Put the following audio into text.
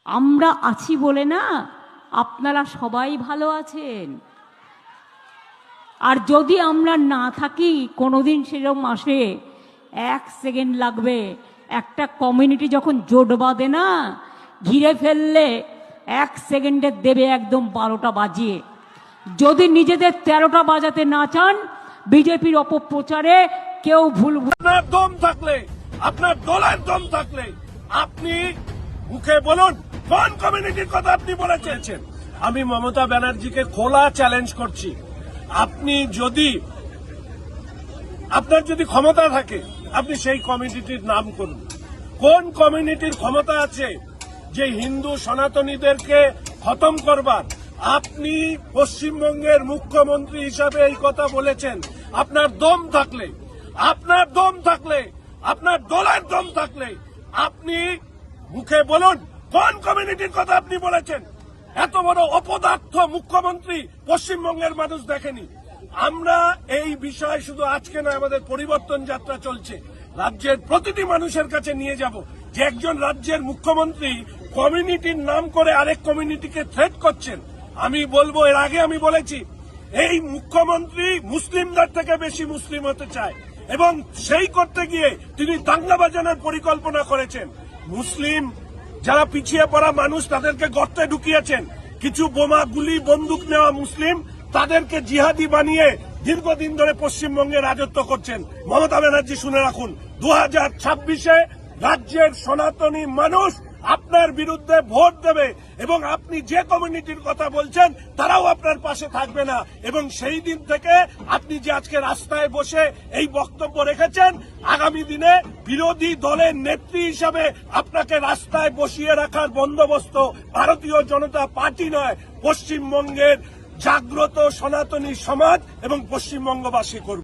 আমরা আছি বলে না আপনারা সবাই ভালো আছেন। আর যদি আমরা না থাকি কোনোদিন সেরকম আসে, 1 সেকেন্ড লাগবে। একটা কমিউনিটি যখন জোট বাঁধে না, ঘিরে ফেললে 1 সেকেন্ডে দেবে একদম 12টা বাজিয়ে। যদি নিজেদের 13টা বাজাতে না চান, বিজেপির অপপ্রচারে কেউ ভুল আপনার দম থাকলে, আপনার দলের দম থাকলে আপনি মুখে বলুন কোন কমিউনিটির কথা আপনি বলেছেন। আমি মমতা ব্যানার্জিকে খোলা চ্যালেঞ্জ করছি, আপনি যদি আপনার যদি ক্ষমতা থাকে আপনি সেই কমিউনিটির নাম করুন। কোন কমিউনিটির ক্ষমতা আছে যে হিন্দু সনাতনীদেরকে খতম করবার? আপনি পশ্চিমবঙ্গের মুখ্যমন্ত্রী হিসাবে এই কথা বলেছেন। আপনার দম থাকলে, আপনার দম থাকলে, আপনার দলের দম থাকলে আপনি মুখে বলুন কোন কমিউনিটির কথা আপনি বলেছেন। এত বড় অপদার্থ মুখ্যমন্ত্রী পশ্চিমবঙ্গের মানুষ দেখেনি। আমরা এই বিষয় শুধু আজকে নয়, আমাদের পরিবর্তন যাত্রা চলছে, রাজ্যের প্রতিটি মানুষের কাছে নিয়ে যাব যে একজন রাজ্যের মুখ্যমন্ত্রী কমিউনিটির নাম করে আরেক কমিউনিটিকে থ্রেট করছেন। আমি বলবো, এর আগে আমি বলেছি, এই মুখ্যমন্ত্রী মুসলিমদের থেকে বেশি মুসলিম হতে চায় এবং সেই করতে গিয়ে তিনি দাঙ্গা বাজানোর পরিকল্পনা করেছেন। মুসলিম যারা পিছিয়ে পড়া মানুষ তাদেরকে গর্তে ঢুকিয়েছেন। কিছু বোমা গুলি বন্দুক নেওয়া মুসলিম তাদেরকে জিহাদি বানিয়ে দীর্ঘদিন ধরে পশ্চিমবঙ্গে রাজত্ব করছেন। মমতা ব্যানার্জি শুনে রাখুন, 2026-এ রাজ্যের সনাতনী মানুষ আপনার বিরুদ্ধে ভোট দেবে এবং আপনি যে কমিউনিটির কথা বলছেন তারাও আপনার পাশে থাকবে না। এবং সেই দিন থেকে আপনি যে আজকে রাস্তায় বসে এই বক্তব্য রেখেছেন, আগামী দিনে বিরোধী দলের নেত্রী হিসাবে আপনাকে রাস্তায় বসিয়ে রাখার বন্দোবস্ত ভারতীয় জনতা পার্টি নয়, পশ্চিমবঙ্গের জাগ্রত সনাতনী সমাজ এবং পশ্চিমবঙ্গবাসী করবে।